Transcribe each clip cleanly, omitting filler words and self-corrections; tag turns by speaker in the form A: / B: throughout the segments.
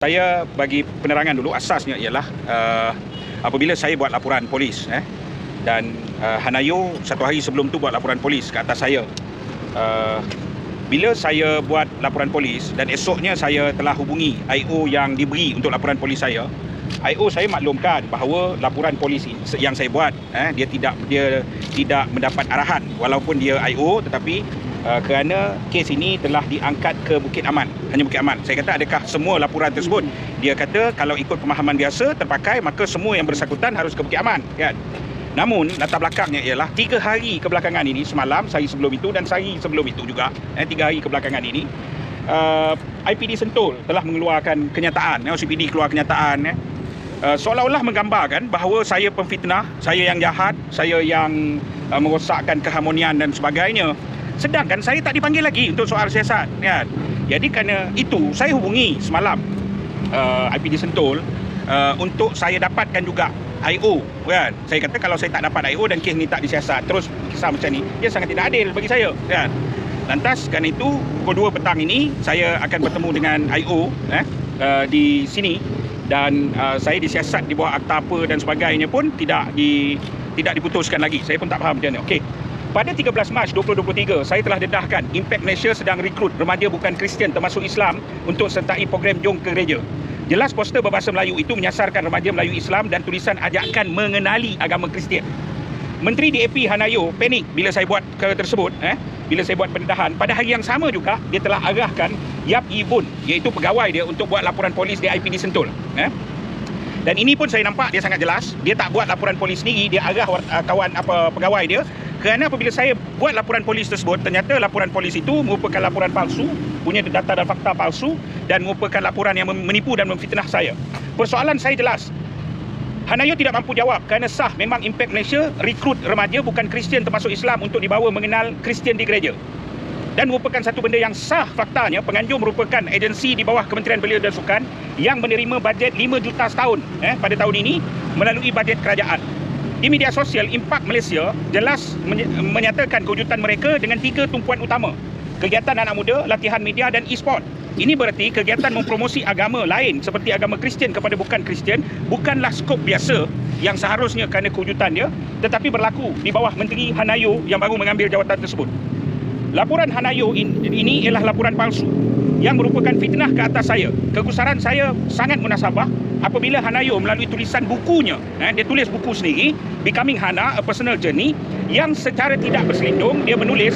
A: Saya bagi penerangan dulu, asasnya ialah apabila saya buat laporan polis dan Hanayo satu hari sebelum tu buat laporan polis ke atas saya. Bila saya buat laporan polis dan esoknya saya telah hubungi IO yang diberi untuk laporan polis saya, IO saya maklumkan bahawa laporan polis yang saya buat dia tidak mendapat arahan walaupun dia IO, tetapi kerana kes ini telah diangkat ke Bukit Aman, hanya Bukit Aman. Saya kata adakah semua laporan tersebut? Dia kata kalau ikut pemahaman biasa terpakai, maka semua yang bersangkutan harus ke Bukit Aman, kan? Namun latar belakangnya ialah 3 hari kebelakangan ini, semalam, sehari sebelum itu dan sehari sebelum itu juga, 3 hari kebelakangan ini, IPD Sentul telah mengeluarkan kenyataan, OCPD keluar kenyataan seolah-olah menggambarkan bahawa saya pemfitnah, saya yang jahat, saya yang merosakkan keharmonian dan sebagainya. Sedangkan saya tak dipanggil lagi untuk soal siasat, kan? Jadi kerana itu saya hubungi semalam IPD Sentul untuk saya dapatkan juga IO, kan? Saya kata kalau saya tak dapat IO dan kes ni tak disiasat terus kisah macam ni, dia sangat tidak adil bagi saya, kan? Lantas kerana itu pukul 2 petang ini saya akan bertemu dengan IO di sini dan saya disiasat di bawah akta apa dan sebagainya pun tidak diputuskan lagi. Saya pun tak faham macam mana. Okey. Pada 13 Mac 2023, saya telah dedahkan Impact Malaysia sedang rekrut remaja bukan Kristian termasuk Islam untuk sertai program Jom ke Gereja. Jelas poster berbahasa Melayu itu menyasarkan remaja Melayu Islam dan tulisan ajakan mengenali agama Kristian. Menteri DAP Hanayo panik bila saya buat tersebut, bila saya buat pendedahan. Pada hari yang sama juga, dia telah arahkan Yap Ibun, iaitu pegawai dia, untuk buat laporan polis di IPD Sentul. Dan ini pun saya nampak dia sangat jelas. Dia tak buat laporan polis sendiri, dia arah kawan pegawai dia. Kerana apabila saya buat laporan polis tersebut, ternyata laporan polis itu merupakan laporan palsu, punya data dan fakta palsu, dan merupakan laporan yang menipu dan memfitnah saya. Persoalan saya jelas. Hanayo tidak mampu jawab kerana sah memang Impact Malaysia rekrut remaja bukan Kristian termasuk Islam untuk dibawa mengenal Kristian di gereja. Dan merupakan satu benda yang sah faktanya, penganjur merupakan agensi di bawah Kementerian Belia dan Sukan yang menerima bajet 5 juta setahun pada tahun ini melalui bajet kerajaan. Di media sosial, Impact Malaysia jelas menyatakan kewujudan mereka dengan 3 tumpuan utama. Kegiatan anak muda, latihan media dan e-sport. Ini berarti kegiatan mempromosi agama lain seperti agama Kristian kepada bukan Kristian bukanlah skop biasa yang seharusnya kerana kewujudan dia, tetapi berlaku di bawah Menteri Hanayo yang baru mengambil jawatan tersebut. Laporan Hanayo ini ialah laporan palsu yang merupakan fitnah ke atas saya. Kegusaran saya sangat munasabah apabila Hanayo melalui tulisan bukunya, dia tulis buku sendiri, Becoming Hana, A Personal Journey, yang secara tidak berselindung dia menulis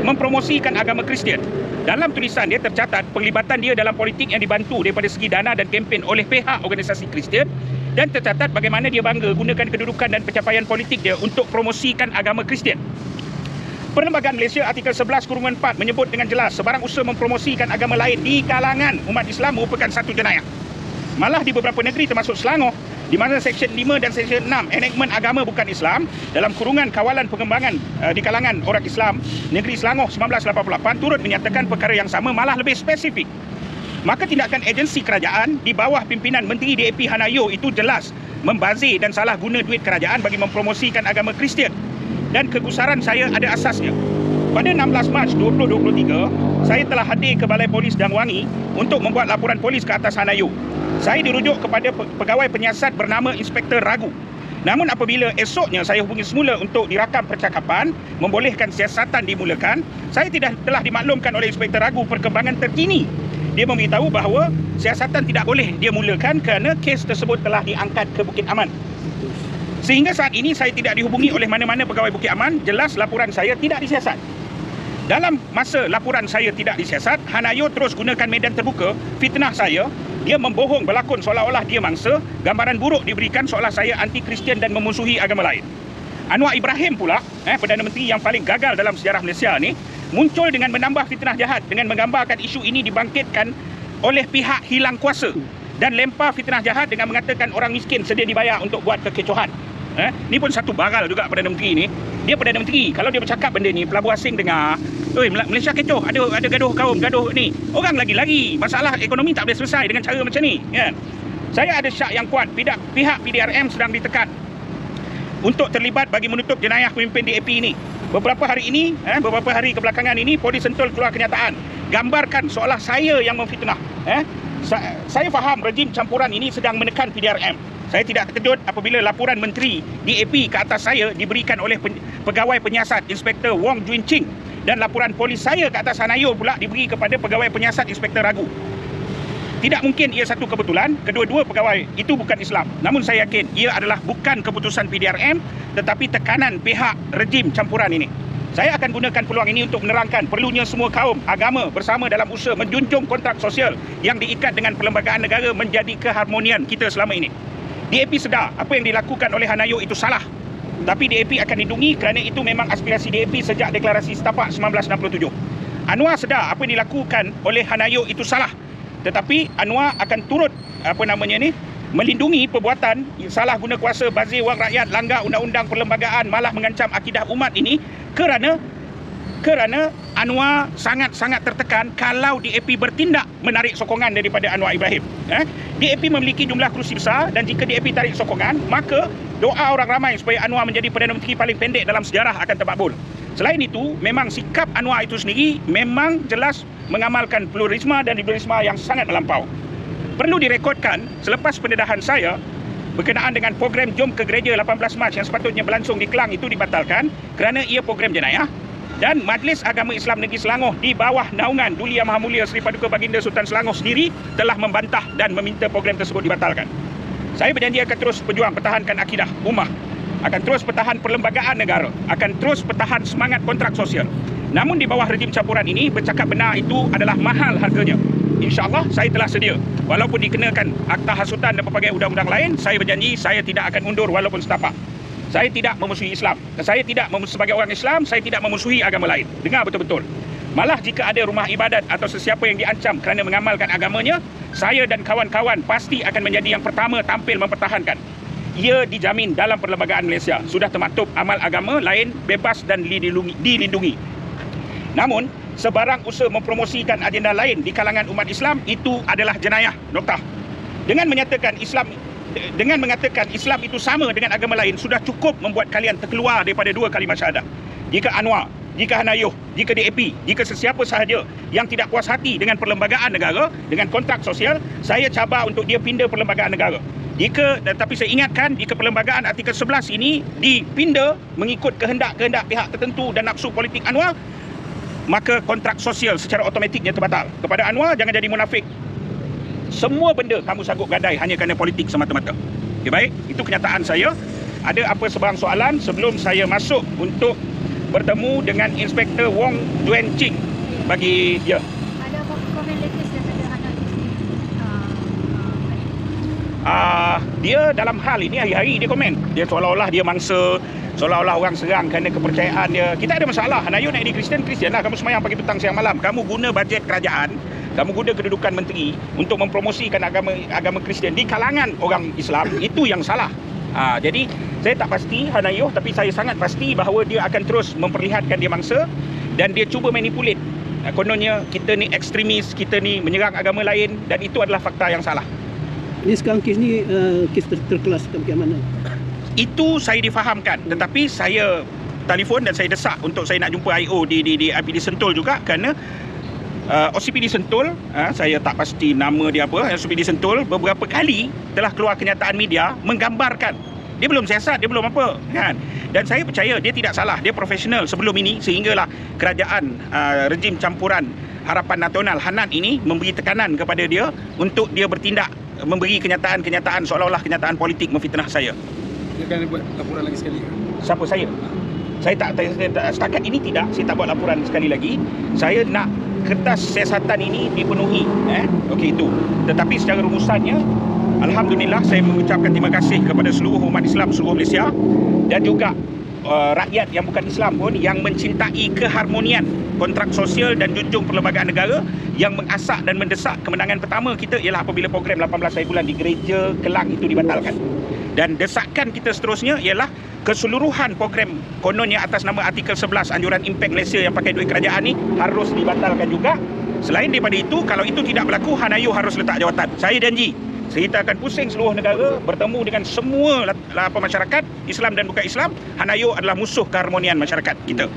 A: mempromosikan agama Kristian. Dalam tulisan dia tercatat penglibatan dia dalam politik yang dibantu daripada segi dana dan kempen oleh pihak organisasi Kristian, dan tercatat bagaimana dia bangga gunakan kedudukan dan pencapaian politik dia untuk promosikan agama Kristian. Perlembagaan Malaysia artikel 11/4 menyebut dengan jelas sebarang usaha mempromosikan agama lain di kalangan umat Islam merupakan satu jenayah. Malah di beberapa negeri termasuk Selangor, di mana Seksyen 5 dan Seksyen 6 Enakmen Agama Bukan Islam dalam kurungan kawalan pengembangan di kalangan orang Islam Negeri Selangor 1988 turut menyatakan perkara yang sama, malah lebih spesifik. Maka tindakan agensi kerajaan di bawah pimpinan Menteri DAP Hanayo itu jelas membazir dan salah guna duit kerajaan bagi mempromosikan agama Kristian. Dan kegusaran saya ada asasnya. Pada 16 Mac 2023, saya telah hadir ke Balai Polis Dang Wangi untuk membuat laporan polis ke atas Hanayo. Saya dirujuk kepada pegawai penyiasat bernama Inspektor Ragu. Namun apabila esoknya saya hubungi semula untuk dirakam percakapan, membolehkan siasatan dimulakan, saya telah dimaklumkan oleh Inspektor Ragu perkembangan terkini. Dia memberitahu bahawa siasatan tidak boleh dia mulakan kerana kes tersebut telah diangkat ke Bukit Aman. Sehingga saat ini saya tidak dihubungi oleh mana-mana pegawai Bukit Aman, jelas laporan saya tidak disiasat. Dalam masa laporan saya tidak disiasat, Hanayo terus gunakan medan terbuka, fitnah saya. Dia membohong berlakon seolah-olah dia mangsa, gambaran buruk diberikan seolah saya anti-Kristian dan memusuhi agama lain. Anwar Ibrahim pula, Perdana Menteri yang paling gagal dalam sejarah Malaysia ni, muncul dengan menambah fitnah jahat dengan menggambarkan isu ini dibangkitkan oleh pihak hilang kuasa dan lempar fitnah jahat dengan mengatakan orang miskin sedia dibayar untuk buat kekecohan. Ni pun satu baral juga Perdana Menteri ni. Dia Perdana Menteri, kalau dia bercakap benda ni, pelabur asing dengar, oi, Malaysia kecoh, ada gaduh kaum, gaduh ni. Orang lagi-lagi, masalah ekonomi tak boleh selesai dengan cara macam ni, kan? Saya ada syak yang kuat, pihak PDRM sedang ditekan untuk terlibat bagi menutup jenayah pemimpin DAP ini. Beberapa hari kebelakangan ini, Polis Sentul keluar kenyataan gambarkan seolah saya yang memfitnah Saya faham rejim campuran ini sedang menekan PDRM. Saya tidak terkejut apabila laporan Menteri DAP ke atas saya diberikan oleh pegawai penyiasat Inspektor Wong Jun Ching, dan laporan polis saya ke atas Hanayo pula diberi kepada pegawai penyiasat Inspektor Ragu. Tidak mungkin ia satu kebetulan, kedua-dua pegawai itu bukan Islam. Namun saya yakin ia adalah bukan keputusan PDRM tetapi tekanan pihak rejim campuran ini. Saya akan gunakan peluang ini untuk menerangkan perlunya semua kaum agama bersama dalam usaha menjunjung kontrak sosial yang diikat dengan perlembagaan negara menjadi keharmonian kita selama ini. DAP sedar apa yang dilakukan oleh Hanayo itu salah. Tapi DAP akan lindungi kerana itu memang aspirasi DAP sejak deklarasi setapak 1967. Anwar sedar apa yang dilakukan oleh Hanayo itu salah. Tetapi Anwar akan turut melindungi perbuatan salah guna kuasa, bazir wang rakyat, langgar undang-undang perlembagaan, malah mengancam akidah umat ini kerana Anwar sangat-sangat tertekan kalau DAP bertindak menarik sokongan daripada Anwar Ibrahim. DAP memiliki jumlah kerusi besar dan jika DAP tarik sokongan, maka doa orang ramai supaya Anwar menjadi Perdana Menteri paling pendek dalam sejarah akan termakbul. Selain itu, memang sikap Anwar itu sendiri memang jelas mengamalkan pluralisme dan liberalisme yang sangat melampau. Perlu direkodkan, selepas pendedahan saya berkenaan dengan program Jom ke Gereja 18 Mac yang sepatutnya berlangsung di Kelang itu dibatalkan kerana ia program jenayah, dan Majlis Agama Islam Negeri Selangor di bawah naungan Duli Yang Maha Mulia Seri Paduka Baginda Sultan Selangor sendiri telah membantah dan meminta program tersebut dibatalkan. Saya berjanji akan terus berjuang pertahankan akidah ummah, akan terus pertahan perlembagaan negara, akan terus pertahan semangat kontrak sosial. Namun di bawah rejim campuran ini, bercakap benar itu adalah mahal harganya. InsyaAllah saya telah sedia. Walaupun dikenakan akta hasutan dan pelbagai undang-undang lain, saya berjanji saya tidak akan mundur walaupun setapak. Saya tidak memusuhi Islam. Saya tidak sebagai orang Islam, saya tidak memusuhi agama lain. Dengar betul-betul. Malah jika ada rumah ibadat atau sesiapa yang diancam kerana mengamalkan agamanya, saya dan kawan-kawan pasti akan menjadi yang pertama tampil mempertahankan. Ia dijamin dalam perlembagaan Malaysia. Sudah termaktub amal agama lain bebas dan dilindungi. Namun, sebarang usaha mempromosikan agenda lain di kalangan umat Islam itu adalah jenayah. Noktah. Dengan mengatakan Islam itu sama dengan agama lain, sudah cukup membuat kalian terkeluar daripada dua kalimah syahadah. Jika Anwar, jika Hanayo, jika DAP, jika sesiapa sahaja yang tidak puas hati dengan perlembagaan negara, dengan kontrak sosial, saya cabar untuk dia pindah perlembagaan negara. Tapi saya ingatkan, jika perlembagaan artikel 11 ini dipindah mengikut kehendak-kehendak pihak tertentu dan nafsu politik Anwar, maka kontrak sosial secara automatiknya terbatal. Kepada Anwar, jangan jadi munafik. Semua benda kamu sanggup gadai hanya kerana politik semata-mata. Okay, baik, itu kenyataan saya. Ada apa sebarang soalan sebelum saya masuk untuk bertemu dengan Inspektor Wong Jun Ching bagi dia.
B: Ada apa komen latest daripada Hanayo sendiri?
A: Dia dalam hal ini hari-hari dia komen. Dia seolah-olah dia mangsa, seolah-olah orang serang kerana kepercayaan dia. Kita ada masalah. Hanayo nak jadi Kristian lah. Kamu semayang pagi petang siang malam. Kamu guna bajet kerajaan, kamu guna kedudukan menteri untuk mempromosikan agama Kristian di kalangan orang Islam. Itu yang salah. Jadi saya tak pasti Hanayo, tapi saya sangat pasti bahawa dia akan terus memperlihatkan dia mangsa dan dia cuba manipulate. Kononnya kita ni ekstremis, kita ni menyerang agama lain, dan itu adalah fakta yang salah.
C: Ini sekarang kes ni kes terkelas ke mana?
A: Itu saya difahamkan, tetapi saya telefon dan saya desak untuk saya nak jumpa IO di IPD Sentul juga kerana OCPD Sentul, saya tak pasti nama dia apa, OCPD Sentul beberapa kali telah keluar kenyataan media menggambarkan dia belum siasat, dia belum apa kan. Dan saya percaya dia tidak salah, dia profesional sebelum ini, sehinggalah kerajaan rejim campuran Harapan Nasional Hanan ini memberi tekanan kepada dia untuk dia bertindak, memberi kenyataan-kenyataan seolah-olah kenyataan politik memfitnah saya.
D: Dia akan buat laporan lagi sekali?
A: Siapa saya? Saya tak setakat ini tidak, saya tak buat laporan sekali lagi. Saya nak kertas siasatan ini dipenuhi. Okey, itu. Tetapi secara rumusannya, alhamdulillah saya mengucapkan terima kasih kepada seluruh umat Islam seluruh Malaysia dan juga rakyat yang bukan Islam pun yang mencintai keharmonian kontrak sosial dan junjung perlembagaan negara, yang mengasak dan mendesak kemenangan pertama kita ialah apabila program 18 hari bulan di Gereja Kelang itu dibatalkan. Dan desakan kita seterusnya ialah keseluruhan program kononnya atas nama artikel 11 anjuran Impact Malaysia yang pakai duit kerajaan ni harus dibatalkan juga. Selain daripada itu, kalau itu tidak berlaku, Hanayo harus letak jawatan. Saya janji, kita akan pusing seluruh negara, bertemu dengan semua masyarakat Islam dan bukan Islam. Hanayo adalah musuh keharmonian masyarakat kita.